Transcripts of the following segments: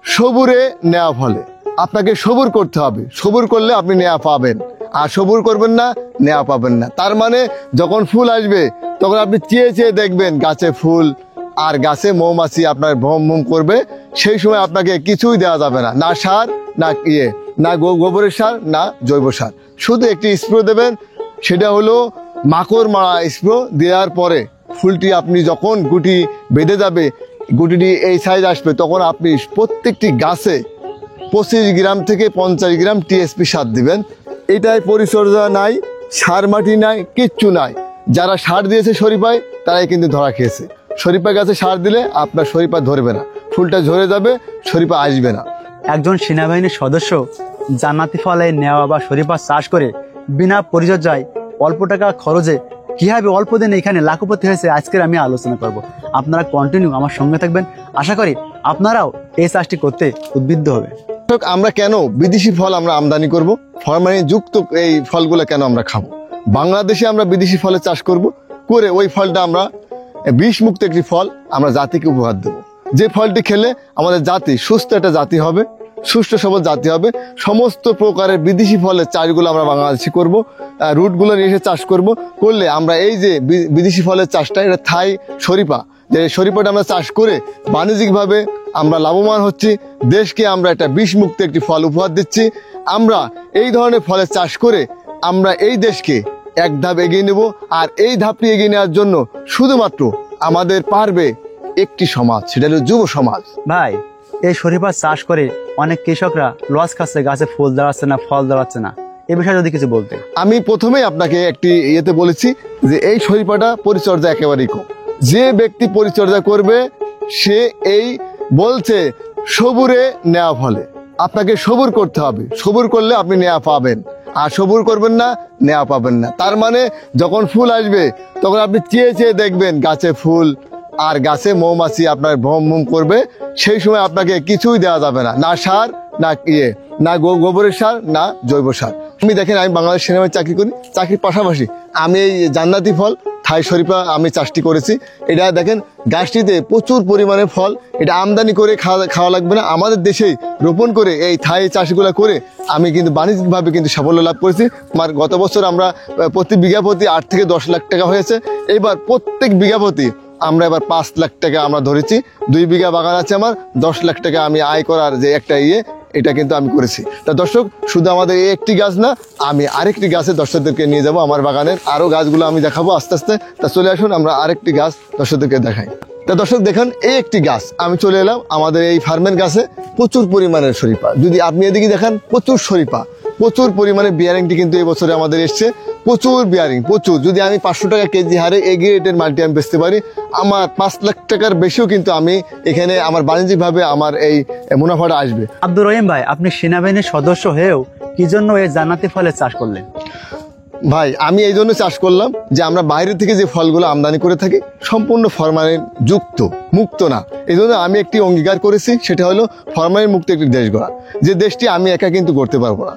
সবুরে নেওয়া ফলে। আপনাকে সবুর করতে হবে, সবুর করলে আপনি নেওয়া পাবেন, আর সবুর করবেন না নেওয়া পাবেন না। তার মানে যখন ফুল আসবে তখন আপনি চেয়ে চেয়ে দেখবেন গাছে ফুল আর গাছে মৌমাছি আপনার ভ্রম ভ্রম করবে। সেই সময় আপনাকে কিছুই দেওয়া যাবে না, না সার, না না গোবরের সার, না জৈব সার। শুধু একটি স্প্রে দেবেন, সেটা হলো মাকড় মারা স্প্রে। দেওয়ার পরে ফুলটি আপনি যখন গুটি বেঁধে যাবে, গুটিটি এই সাইজ আসবে, তখন আপনি প্রত্যেকটি গাছে 25 গ্রাম থেকে 50 গ্রাম টিএসপি সার দিবেন। এটাই পরিচর্যা নাই, সার মাটি নাই, কিচ্ছু নাই। যারা সার দিয়েছে শরীফায় তারাই কিন্তু ধরা খেয়েছে। শরীফা গাছে সার দিলে আপনার শরীফা ধরবে না, ফুলটা ঝরে যাবে, শরীফা আসবে না। একজন সেনাবাহিনীর সদস্য জান্নাতি ফলে নেওয়া বা শরীফা চাষ করে বিনা পরিচর্যায় অল্প টাকা খরচে কিভাবে অল্প দিনে এখানে লাখপতি হয়েছে, আজকের আমি আলোচনা করব। আপনারা কন্টিনিউ আমার সঙ্গে থাকবেন, আশা করি আপনারাও এই চাষটি করতে উদ্বুদ্ধ হবে। আমরা কেন বিদেশি ফল আমরা আমদানি করব? ফরমালিন যুক্ত এই ফলগুলো কেন আমরা খাবো? বাংলাদেশে আমরা বিদেশি ফলের চাষ করব, করে ওই ফলটা আমরা বিষমুক্ত একটি ফল আমরা জাতিকে উপহার দেব। যে ফলটি খেলে আমাদের জাতি সুস্থ একটা জাতি হবে, সুস্থ সবল জাতি হবে। সমস্ত প্রকারের বিদেশি ফলের চাষগুলো আমরা বাংলাদেশে করব, রুটগুলো নিয়ে এসে চাষ করব। করলে আমরা এই যে বিদেশি ফলের চাষটা, এটা থাই শরীফা, যে শরীফাটা আমরা চাষ করে বাণিজ্যিকভাবে আমরা লাভবান হচ্ছি। দেশকে আমরা একটা বিষমুক্ত একটি ফল উপহার দিচ্ছি। আমরা এই ধরনের ফলের চাষ করে আমরা এই দেশকে এক ধাপ এগিয়ে নেব। আর এই ধাপটি এগিয়ে নেওয়ার জন্য শুধুমাত্র আমাদের পারবে একটি সমাজ, সেটা হলো যুব সমাজ। ভাই, এই শরীফা চাষ করে অনেক কৃষকরা লস খাচ্ছে, গাছে ফুল দাঁড়াচ্ছে না, ফল দাঁড়াচ্ছে না, এ বিষয়ে যদি কিছু বলতে। আমি প্রথমেই আপনাকে একটি ইয়েতে বলেছি যে এই শরীফাটা পরিচর্যা একেবারেই কম। যে ব্যক্তি পরিচর্যা করবে সে এই বলছে সবুরে নেওয়া ফলে। আপনাকে সবুর করতে হবে, সবুর করলে আপনি নেওয়া পাবেন, আর সবুর করবেন না নেওয়া পাবেন না। তার মানে যখন ফুল আসবে তখন আপনি চেয়ে চেয়ে দেখবেন গাছে ফুল আর গাছে মৌমাছি আপনার ভ্রম ভ্রম করবে। সেই সময় আপনাকে কিছুই দেওয়া যাবে না, না সার, না না গোবরের সার, না জৈব সার। আমি দেখেন, আমি বাংলাদেশ সেনাবাহিনী চাকরি করি, চাকরির পাশাপাশি আমি এই জান্নাতি ফল থাই শরীফা আমি চাষটি করেছি। এটা দেখেন, গাছটিতে প্রচুর পরিমাণে ফল। এটা আমদানি করে খাওয়া লাগবে না, আমাদের দেশেই রোপণ করে এই থাই চাষগুলো করে আমি কিন্তু বাণিজ্যিকভাবে কিন্তু সাফল্য লাভ করেছি। আমার গত বছর আমরা প্রতি বিঘা প্রতি 8 থেকে 10 লাখ টাকা হয়েছে। এবার প্রত্যেক বিঘা প্রতি আমরা এবার 5 লাখ টাকা আমরা ধরেছি। 2 বিঘা বাগান আছে আমার, 10 লাখ টাকা আমি আয় করার যে একটা এটা কিন্তু আমি করেছি। তা দর্শক, শুধু আমাদের এই একটি গাছ না, আমি আরেকটি গাছে দর্শকদেরকে নিয়ে যাব। আমার বাগানের আরো গাছগুলো আমি দেখাবো আস্তে আস্তে। তা চলে আসুন, আমরা আরেকটি গাছ দর্শকদেরকে দেখাই। তা দর্শক দেখেন, এই একটি গাছ আমি চলে এলাম আমাদের এই ফার্মের গাছে। প্রচুর পরিমাণের শরীফা, যদি আপনি এদিকে দেখেন প্রচুর শরীফা, প্রচুর পরিমাণে বিয়ারিংটি কিন্তু এই বছরে আমাদের এসছে। প্রচুর বিয়ারিং, প্রচুর। যদি আমি 500 টাকা কেজি হারে এগিয়ে রেটের মাল্টি আমি বেচতে পারি, আমার 5 লাখ টাকার বেশিও কিন্তু আমি এখানে আমার বাণিজ্যিকভাবে আমার এই মুনাফাটা আসবে। আব্দুর রহিম ভাই, আপনি সেনাবাহিনীর সদস্য হয়েও কি জন্য এই জান্নাতি ফলের চাষ করলেন? ভাই, আমি এই জন্য চাষ করলাম যে আমরা বাইরে থেকে যে ফলগুলো আমদানি করে থাকি সম্পূর্ণ ফরমালিন যুক্ত, মুক্ত না। এই জন্য আমি একটি অঙ্গীকার করেছি, সেটা হলো ফরমালিন মুক্ত একটি দেশ গড়া। যে দেশটি আমি একা কিন্তু করতে পারবো না।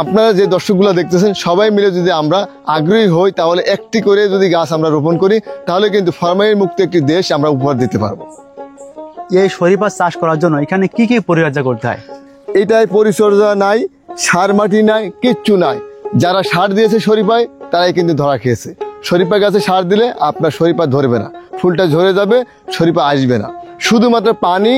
আপনারা যে দর্শকগুলো দেখতেছেন সবাই মিলে যদি আমরা আগ্রহী হই, তাহলে একটি করে যদি গাছ আমরা রোপণ করি, তাহলে কিন্তু ফরমালিন মুক্ত একটি দেশ আমরা উপহার দিতে পারবো। এই শরীফা চাষ করার জন্য এখানে কি কি পরিচর্যা করতে হয়? এটাই পরিচর্যা নাই, সার মাটি নাই, কিচ্ছু নাই। যারা সার দিয়েছে শরীফায় তারাই কিন্তু ধরা খেয়েছে। শরীফা গাছে সার দিলে আপনার শরীফা ধরবে না, ফুলটা ঝরে যাবে, শরীফা আসবে না। শুধুমাত্র পানি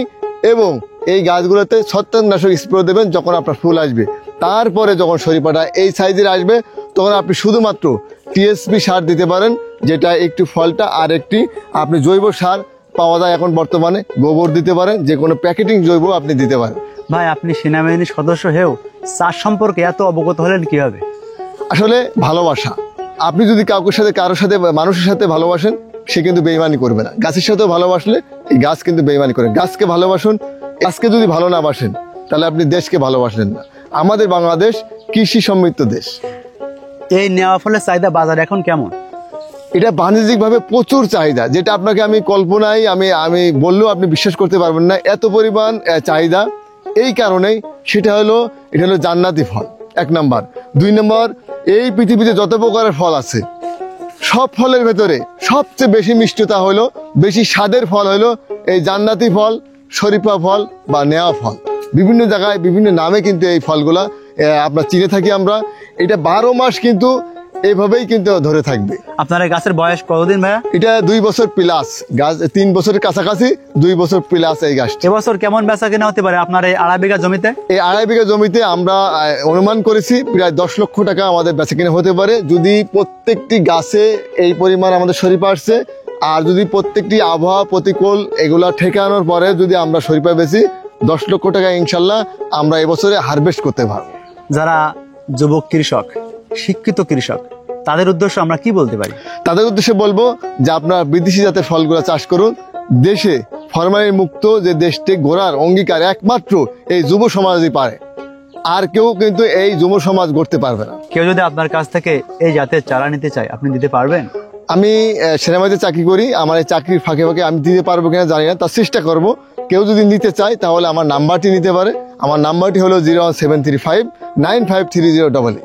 এবং এই গাছগুলোতে ছত্রাকনাশক স্প্রে দেবেন যখন আপনার ফুল আসবে। তারপরে যখন শরীফাটা এই সাইজের আসবে তখন আপনি শুধুমাত্র টিএসপি সার দিতে পারেন, যেটা একটু ফলটা, আর একটি আপনি জৈব সার পাওয়া যায় এখন বর্তমানে, গোবর দিতে পারেন, যে কোনো প্যাকেটিং জৈব আপনি দিতে পারেন। ভাই, আপনি সেনাবাহিনীর সদস্য হয়েও চাষ সম্পর্কে এত অবগত হলেন কিভাবে? আসলে ভালোবাসা। আপনি যদি কারোর সাথে মানুষের সাথে ভালোবাসেন, সে কিন্তু বেইমানি করবে না। গাছের সাথেও ভালোবাসলে এই গাছ কিন্তু বেইমানি করে। গাছকে ভালোবাসুন। গাছকে যদি ভালো না বাসেন তাহলে আপনি দেশকে ভালোবাসেন না। আমাদের বাংলাদেশ কৃষি সমৃদ্ধ দেশ। এই নেওয়া ফলের চাহিদা বাজারে এখন কেমন? এটা বাণিজ্যিকভাবে প্রচুর চাহিদা, যেটা আপনাকে আমি কল্পনায় আমি বললেও আপনি বিশ্বাস করতে পারবেন না, এত পরিমাণ চাহিদা। এই কারণেই সেটা হলো, এটা হলো জান্নাতি ফল, 1 নম্বর। 2 নম্বর, এই পৃথিবীতে যত প্রকারের ফল আছে সব ফলের ভেতরে সবচেয়ে বেশি মিষ্টতা হলো, বেশি স্বাদের ফল হলো এই জান্নাতি ফল, শরীফা ফল বা নেওয়া ফল। বিভিন্ন জায়গায় বিভিন্ন নামে কিন্তু এই ফলগুলা আপনার চিনে থাকি আমরা। এটা 12 মাস কিন্তু এইভাবেই কিন্তু ধরে থাকবে। আপনার এই গাছের বয়স কতদিন ভাইয়া? এটা 2 বছর প্লাস গাছ, 3 বছরের কাছাকাছি, 2 বছর প্লাস এই গাছটা। এবছর কেমন বেচা কিনা হতে পারে আপনার এই 2.5 বিঘা জমিতে? এই 2.5 বিঘা জমিতে আমরা অনুমান করেছি প্রায় 10 লক্ষ টাকা আমাদের বেচাকেনা হতে পারে, যদি প্রত্যেকটি গাছে এই পরিমাণ আমাদের শরীফা আসছে। আর যদি প্রত্যেকটি আবহাওয়া প্রতিকূল এগুলা ঠেকানোর পরে যদি আমরা শরীফা বেশি 10 লক্ষ টাকা ইনশাল্লাহ আমরা এবছরে হারভেস্ট করতে পারবো। যারা যুবক কৃষক, শিক্ষিত কৃষক, তাদের উদ্দেশ্যে আমরা কি বলতে পারি? তাদের উদ্দেশ্যে বলবো যে আপনার বিদেশি জাতের ফলগুলো চাষ করুন। দেশে ফরমালিন মুক্ত যে দেশটি গড়ার অঙ্গীকার একমাত্র এই যুব সমাজই পারে, আর কেউ কিন্তু এই যুব সমাজ গড়তে পারবে না। কেউ যদি আপনার কাছ থেকে এই জাতের চারা নিতে চায়, আপনি দিতে পারবেন? আমি সেনাবাহিনীতে চাকরি করি, আমার এই চাকরির ফাঁকে ফাঁকে আমি দিতে পারবো কিনা জানি না, তার চেষ্টা করব। কেউ যদি নিতে চায় তাহলে আমার নাম্বারটি নিতে পারে। আমার নাম্বারটি হলো 01735 953088।